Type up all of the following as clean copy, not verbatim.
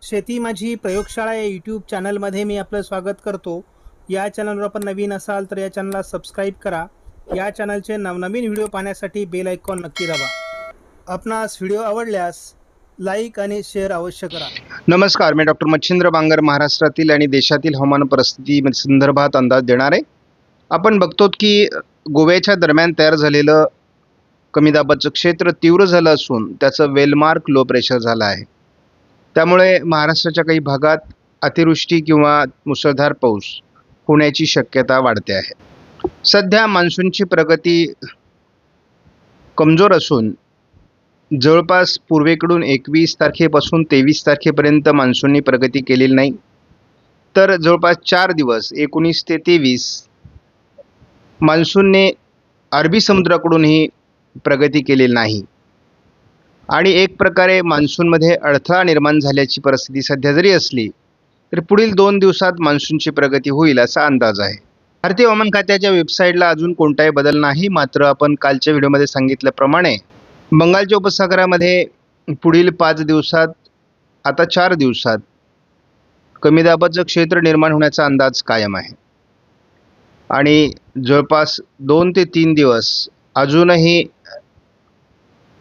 शेती माझी प्रयोगशाळा या यूट्यूब चॅनलमध्ये मी आपलं स्वागत करतो. या चॅनलवर आपण नवीन असाल तर या चॅनलला सबस्क्राईब करा. या चॅनलचे नवनवीन व्हिडिओ पाहण्यासाठी बेल आयकॉन नक्की दाबा. आपणास व्हिडिओ आवडल्यास लाईक आणि शेअर अवश्य करा. नमस्कार, मी डॉक्टर मच्छिंद्र बांगर महाराष्ट्रातील आणि देशातील हवामान परिस्थिती संदर्भात अंदाज देणार आहे. आपण बघतो की गोव्याच्या दरम्यान तयार झालेलं कमी दाबाचं क्षेत्र तीव्र झालं असून त्याचं वेलमार्क लो प्रेशर झालं आहे. त्यामुळे महाराष्ट्राच्या काही भागात अतिवृष्टी किंवा मुसळधार पाऊस होण्याची शक्यता वाढते आहे. सध्या मान्सूनची प्रगती कमजोर असून जवळपास पूर्वेकडून 21 तारखेपासून 23 तारखेपर्यंत मान्सूननी प्रगती केलेली नाही. तर जवळपास 4 दिवस 19 ते 23 मान्सूनने अरबी समुद्राकडूनही प्रगती केलेली नाही आणि एक प्रकारे मान्सूनमध्ये अडथळा निर्माण झाल्याची परिस्थिती सध्या जरी असली तरी पुढील 2 दिवसात मान्सूनची प्रगती होईल असा अंदाज आहे. भारतीय हवामान खात्याच्या वेबसाईटला अजून कोणताही बदल नाही. मात्र आपण कालच्या व्हिडिओमध्ये सांगितल्याप्रमाणे बंगालच्या उपसागरामध्ये पुढील 5 दिवसात आता 4 दिवसात कमी दाबाचं क्षेत्र निर्माण होण्याचा अंदाज कायम आहे आणि जवळपास 2 ते 3 दिवस अजूनही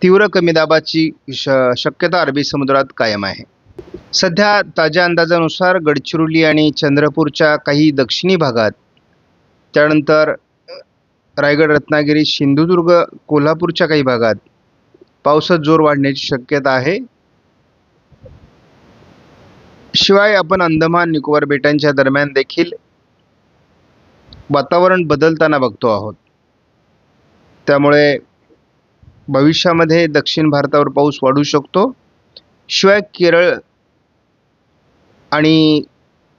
तीव्र कमी दाबाची शक्यता अरबी समुद्रात कायम आहे. सध्या ताज्या अंदाजानुसार गडचिरोली आणि चंद्रपूरच्या काही दक्षिणी भागात, त्यानंतर रायगड, रत्नागिरी, सिंधुदुर्ग, कोल्हापूरच्या काही भागात पावसात जोर वाढण्याची शक्यता आहे. शिवाय आपण अंदमान निकोबार बेटांच्या दरम्यान देखील वातावरण बदलताना बघतो आहोत. त्यामुळे भविष्यामध्ये दक्षिण भारतावर पाऊस वाढू शकतो. शिवाय केरळ आणि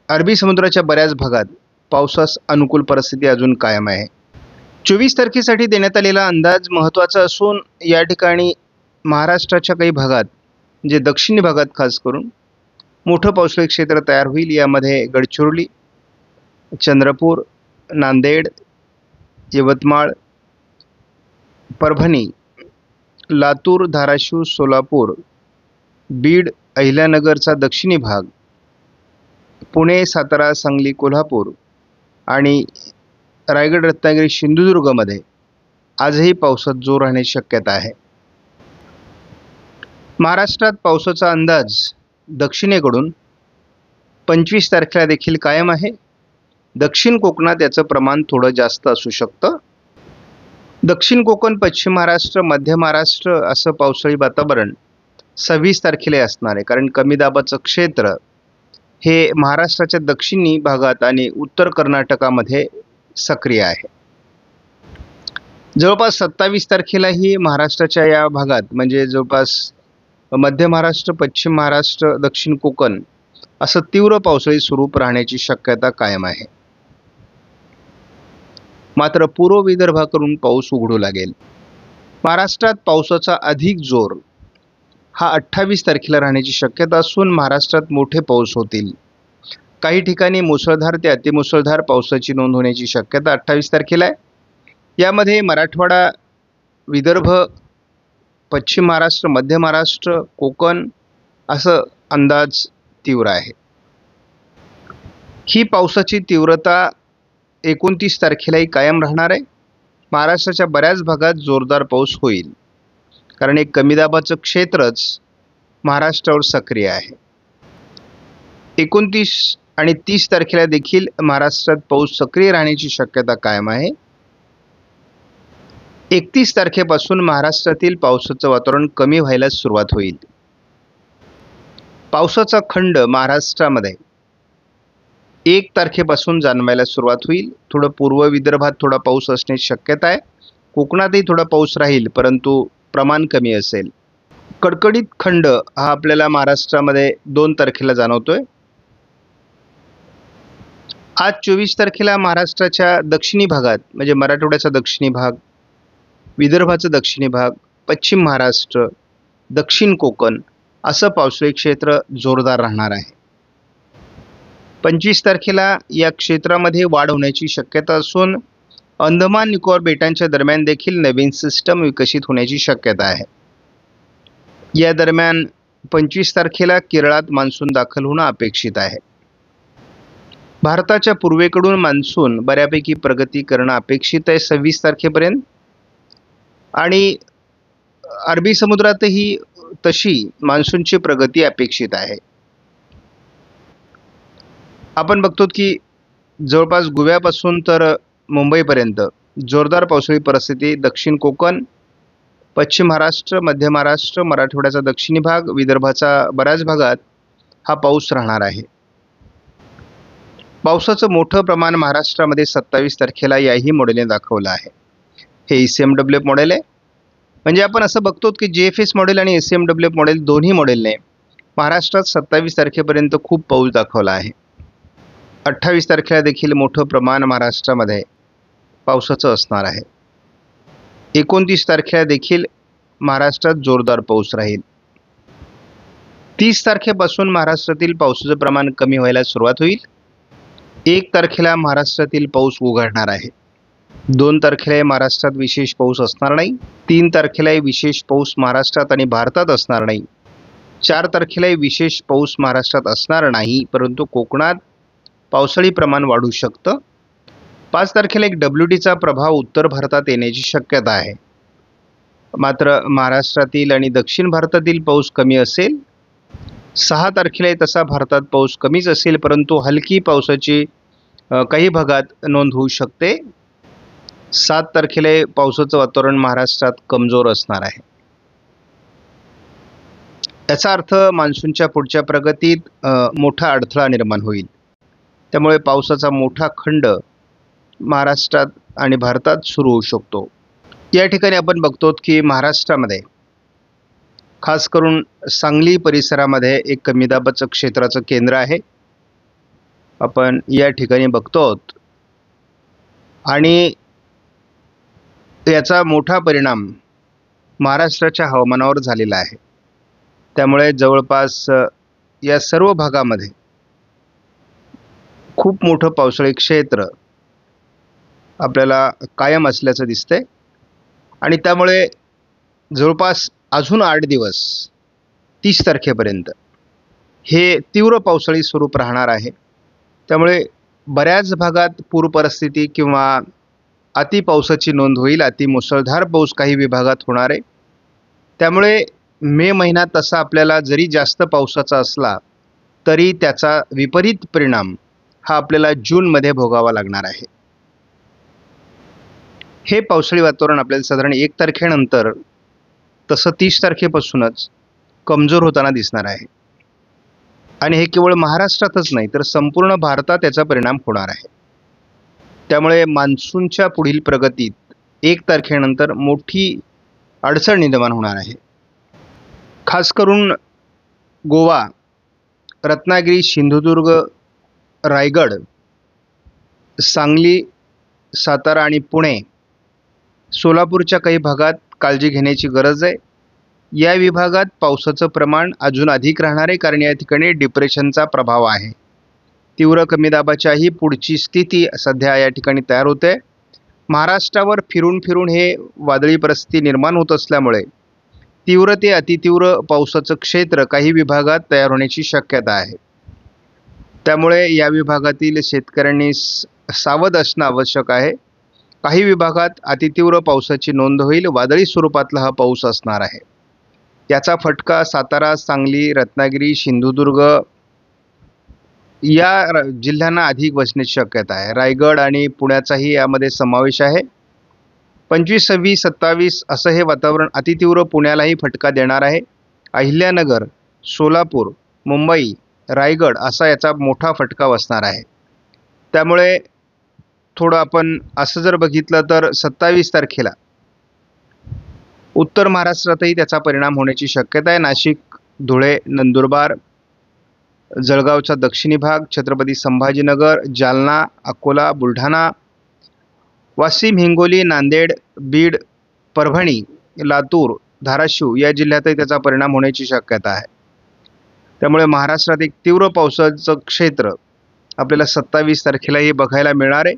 अरबी समुद्राच्या बऱ्याच भागात पावसास अनुकूल परिस्थिती अजून कायम आहे. 24 तारखेसाठी देण्यात आलेला अंदाज महत्त्वाचा असून या ठिकाणी महाराष्ट्राच्या काही भागात म्हणजे दक्षिणी भागात खास करून मोठं पावसाळी क्षेत्र तयार होईल. यामध्ये गडचिरोली, चंद्रपूर, नांदेड, यवतमाळ, परभणी, लातूर, धाराशिव, सोलापूर, बीड, अहिल्यानगरचा दक्षिणी भाग, पुणे, सातारा, सांगली, कोल्हापूर आणि रायगड, रत्नागिरी, सिंधुदुर्गमध्ये आजही पावसात जोर राहण्याची शक्यता आहे. महाराष्ट्रात पावसाचा अंदाज दक्षिणेकडून 25 तारखेला देखील कायम आहे. दक्षिण कोकणात याचं प्रमाण थोडं जास्त असू शकतं. दक्षिण कोकण, पश्चिम महाराष्ट्र, मध्य महाराष्ट्र असं पावसाळी वातावरण 26 तारखेला असणार आहे. कारण कमी दाबाचं क्षेत्र हे महाराष्ट्राच्या दक्षिणी भागात आणि उत्तर कर्नाटकामध्ये सक्रिय आहे. जवळपास 27 तारखेलाही महाराष्ट्राच्या या भागात म्हणजे जवळपास मध्य महाराष्ट्र, पश्चिम महाराष्ट्र, दक्षिण कोकण असं तीव्र पावसाळी स्वरूप राहण्याची शक्यता कायम आहे. मात्र पूर्व विदर्भाकडून पाऊस उघडू लागेल. महाराष्ट्रात पावसाचा अधिक जोर हा 28 तारखेला राहण्याची शक्यता असून महाराष्ट्रात मोठे पाऊस होतील. काही ठिकाणी मुसळधार ते अतिमुसळधार पावसाची नोंद होण्याची शक्यता 28 तारखेला आहे. यामध्ये मराठवाडा, विदर्भ, पश्चिम महाराष्ट्र, मध्य महाराष्ट्र, कोकण असं अंदाज तीव्र आहे. ही पावसाची तीव्रता 29 तारखेलाही कायम राहणार आहे. महाराष्ट्राच्या बऱ्याच भागात जोरदार पाऊस होईल कारण एक कमी दाबाचं क्षेत्रच महाराष्ट्रावर सक्रिय आहे. 29 आणि 30 तारखेला देखील महाराष्ट्रात पाऊस सक्रिय राहण्याची शक्यता कायम आहे. 31 तारखेपासून महाराष्ट्रातील पावसाचं वातावरण कमी व्हायला सुरुवात होईल. पावसाचा खंड महाराष्ट्रामध्ये 1 तारखेपासून जाणवायला सुरुवात होईल. थोडं पूर्व विदर्भात थोडा पाऊस असण्याची शक्यता आहे. कोकणातही थोडा पाऊस राहील परंतु प्रमाण कमी असेल. कडकडीत खंड हा आपल्याला महाराष्ट्रामध्ये 2 तारखेला जाणवतोय. आज 24 तारखेला महाराष्ट्राच्या दक्षिणी भागात म्हणजे मराठवाड्याचा दक्षिणी भाग, विदर्भाचा दक्षिणी भाग, पश्चिम महाराष्ट्र, दक्षिण कोकण असं पावसाळी क्षेत्र जोरदार राहणार आहे. 25 तारखेला या क्षेत्रामध्ये वाढ होण्याची शक्यता असून अंदमान निकोबार बेटांच्या दरम्यान देखील नवीन सिस्टम विकसित होण्याची शक्यता आहे. या दरम्यान 25 तारखेला केरळात मान्सून दाखल होणं अपेक्षित आहे. भारताच्या पूर्वेकडून मान्सून बऱ्यापैकी प्रगती करणं अपेक्षित आहे 26 तारखेपर्यंत, आणि अरबी समुद्रातही तशी मान्सूनची प्रगती अपेक्षित आहे. आपण बघतो की जवळपास गोव्यापासून तर मुंबईपर्यंत जोरदार पावसाळी परिस्थिती, दक्षिण कोकण, पश्चिम महाराष्ट्र, मध्य महाराष्ट्र, मराठवाड्याचा दक्षिणी भाग, विदर्भाचा बऱ्याच भागात हा पाऊस राहणार आहे. पावसाचं मोठं प्रमाण महाराष्ट्रामध्ये 27 तारखेला याही मॉडेलने दाखवलं आहे. हे ECMWF मॉडेल आहे. म्हणजे आपण असं बघतो की JFS मॉडेल आणि ECMWF मॉडेल दोन्ही मॉडेलने महाराष्ट्रात 27 तारखेपर्यंत खूप पाऊस दाखवला आहे. 28 तारखेला देखील मोठं प्रमाण महाराष्ट्रामध्ये पावसाचं असणार आहे. 29 तारखेला देखील महाराष्ट्रात जोरदार पाऊस राहील. 30 तारखेपासून महाराष्ट्रातील पावसाचं प्रमाण कमी व्हायला सुरुवात होईल. 1 तारखेला महाराष्ट्रातील पाऊस उघडणार आहे. 2 तारखेला महाराष्ट्रात विशेष पाऊस असणार नाही. 3 तारखेला विशेष पाऊस महाराष्ट्रात आणि भारतात असणार नाही. 4 तारखेला विशेष पाऊस महाराष्ट्रात असणार नाही, परंतु कोकणात पावसाळी प्रमाण वाढू शकतं. 5 तारखेला एक WTचा प्रभाव उत्तर भारतात येण्याची शक्यता आहे. मात्र महाराष्ट्रातील आणि दक्षिण भारतातील पाऊस कमी असेल. 6 तारखेला तसा भारतात पाऊस कमीच असेल, परंतु हलकी पावसाची काही भागात नोंद होऊ शकते. 7 तारखेला पावसाचं वातावरण महाराष्ट्रात कमजोर असणार आहे. याचा अर्थ मान्सूनच्या पुढच्या प्रगतीत मोठा अडथळा निर्माण होईल. त्यामुळे पावसाचा मोठा खंड महाराष्ट्रात आणि भारतात सुरू होऊ शकतो. या ठिकाणी आपण बघतो की महाराष्ट्रामध्ये खास करून सांगली परिसरामध्ये एक कमी दाबाचं क्षेत्राचं केंद्र आहे. आपण या ठिकाणी बघतो आहोत आणि याचा मोठा परिणाम महाराष्ट्राच्या हवामानावर झालेला आहे. त्यामुळे जवळपास या सर्व भागामध्ये खूप मोठं पावसाळी क्षेत्र आपल्याला कायम असल्याचं दिसतंय, आणि त्यामुळे जवळपास अजून 8 दिवस 30 तारखेपर्यंत हे तीव्र पावसाळी स्वरूप राहणार आहे. त्यामुळे बऱ्याच भागात पूर परिस्थिती किंवा अतिपावसाची नोंद होईल. अतिमुसळधार पाऊस काही विभागात होणार आहे. त्यामुळे मे महिना तसा आपल्याला जरी जास्त पावसाचा असला तरी त्याचा विपरीत परिणाम हा आपल्याला जूनमध्ये भोगावा लागणार आहे. हे पावसाळी वातावरण आपल्याला साधारण 1 तारखेनंतर तसं 30 तारखेपासूनच कमजोर होताना दिसणार आहे, आणि हे केवळ महाराष्ट्रातच नाही तर संपूर्ण भारतात याचा परिणाम होणार आहे. त्यामुळे मान्सूनच्या पुढील प्रगतीत 1 तारखेनंतर मोठी अडचण निर्माण होणार आहे. खास करून गोवा, रत्नागिरी, सिंधुदुर्ग, रायगड, सांगली, सातारा आणि पुणे, सोलापूरच्या काही भागात काळजी घेण्याची गरज आहे. या विभागात पावसाचं प्रमाण अजून अधिक राहणार आहे, कारण या ठिकाणी डिप्रेशनचा प्रभाव आहे. तीव्र कमी दाबाच्याही पुढची स्थिती सध्या या ठिकाणी तयार होते. महाराष्ट्रावर फिरून फिरून हे वादळी परिस्थिती निर्माण होत असल्यामुळे तीव्र ते अतितीव्र पावसाचं क्षेत्र काही विभागात तयार होण्याची शक्यता आहे. त्यामुळे या विभागातील शेतकऱ्यांनी सावध असणं आवश्यक आहे. काही विभागात अतितीव्र पावसाची नोंद होईल. वादळी स्वरूपातला हा पाऊस असणार आहे. याचा फटका सातारा, सांगली, रत्नागिरी, सिंधुदुर्ग या जिल्ह्यांना अधिक बसण्याची शक्यता आहे. रायगड आणि पुण्याचाही यामध्ये समावेश आहे. 25, 26, 27 असं हे वातावरण अतितीव्र पुण्यालाही फटका देणार आहे. अहिल्यानगर, सोलापूर, मुंबई, रायगड असा याचा मोठा फटका बसणार आहे. त्यामुळे थोडं आपण असं जर बघितलं तर 27 तारखेला उत्तर महाराष्ट्रातही त्याचा परिणाम होण्याची शक्यता आहे. नाशिक, धुळे, नंदुरबार, जळगावचा दक्षिणी भाग, छत्रपती संभाजीनगर, जालना, अकोला, बुलढाणा, वाशिम, हिंगोली, नांदेड, बीड, परभणी, लातूर, धाराशिव या जिल्ह्यातही त्याचा परिणाम होण्याची शक्यता आहे. त्यामुळे महाराष्ट्रात एक तीव्र पावसाचं क्षेत्र आपल्याला 27 तारखेलाही बघायला मिळणार आहे.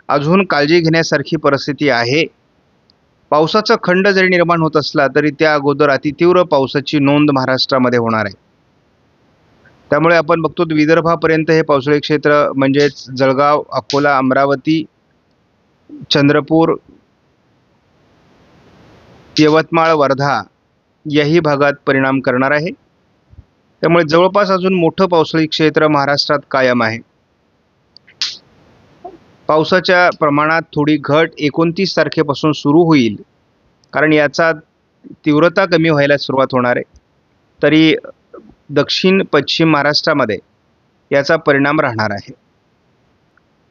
अजून काळजी घेण्यासारखी परिस्थिती आहे. पावसाचा खंड जरी निर्माण होत असला तरी त्या अगोदर अतितीव्र पावसाची नोंद महाराष्ट्रामध्ये होणार आहे. त्यामुळे आपण बघतो विदर्भापर्यंत हे पावसाळी क्षेत्र म्हणजेच जळगाव, अकोला, अमरावती, चंद्रपूर, यवतमाळ, वर्धा याही भागात परिणाम करणार आहे. त्यामुळे जवळपास अजून मोठं पावसाळी क्षेत्र महाराष्ट्रात कायम आहे. पावसाच्या प्रमाणात थोडी घट 29 तारखेपासून सुरू होईल, कारण याचा तीव्रता कमी व्हायला सुरुवात होणार आहे. तरी दक्षिण पश्चिम महाराष्ट्रामध्ये याचा परिणाम राहणार आहे.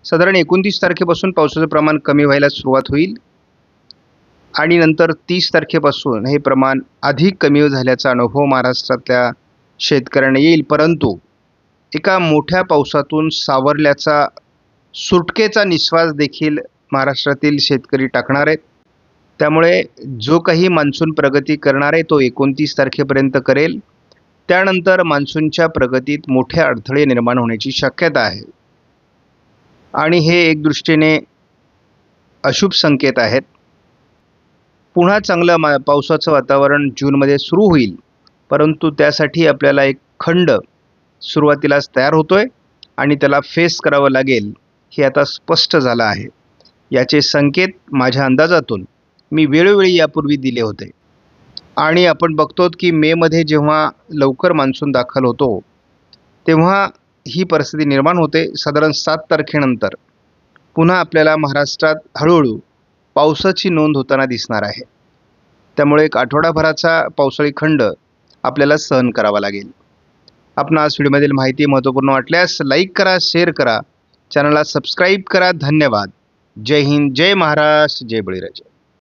साधारण 29 तारखेपासून पावसाचं प्रमाण कमी व्हायला सुरुवात होईल आणि नंतर 30 तारखेपासून हे प्रमाण अधिक कमी झाल्याचा अनुभव महाराष्ट्रातल्या शेतकऱ्यांना येईल. परंतु एका मोठ्या पावसातून सावरल्याचा सुटकेचा निश्वास देखील महाराष्ट्रातील शेतकरी टाकणार आहेत. त्यामुळे जो काही मान्सून प्रगती करणार आहे तो 29 तारखेपर्यंत करेल. त्यानंतर मान्सूनच्या प्रगतीत मोठे अडथळे निर्माण होण्याची शक्यता आहे आणि हे एक दृष्टीने अशुभ संकेत आहेत. पुन्हा चांगलं पावसाचं वातावरण जूनमध्ये सुरू होईल, परंतु त्यासाठी आपल्याला एक खंड सुरुवातीलाच तयार होतोय आणि त्याला फेस करावं लागेल हे आता स्पष्ट झालं आहे. याचे संकेत माझ्या अंदाजातून मी वेळोवेळी यापूर्वी दिले होते आणि आपण बघतो की मेमध्ये जेव्हा लवकर मान्सून दाखल होतो तेव्हा ही परिस्थिती निर्माण होते. साधारण 7 तारखेनंतर पुन्हा आपल्याला महाराष्ट्रात हळूहळू पावसाची नोंद होताना दिसणार आहे. त्यामुळे एक आठवडाभराचा पावसाळी खंड आपल्याला सहन करावा लागेल. आपणास व्हिडिओमधील माहिती महत्त्वपूर्ण वाटल्यास लाईक करा, शेअर करा, चॅनलला सबस्क्राईब करा. धन्यवाद. जय हिंद, जय महाराष्ट्र, जय बळीराजा.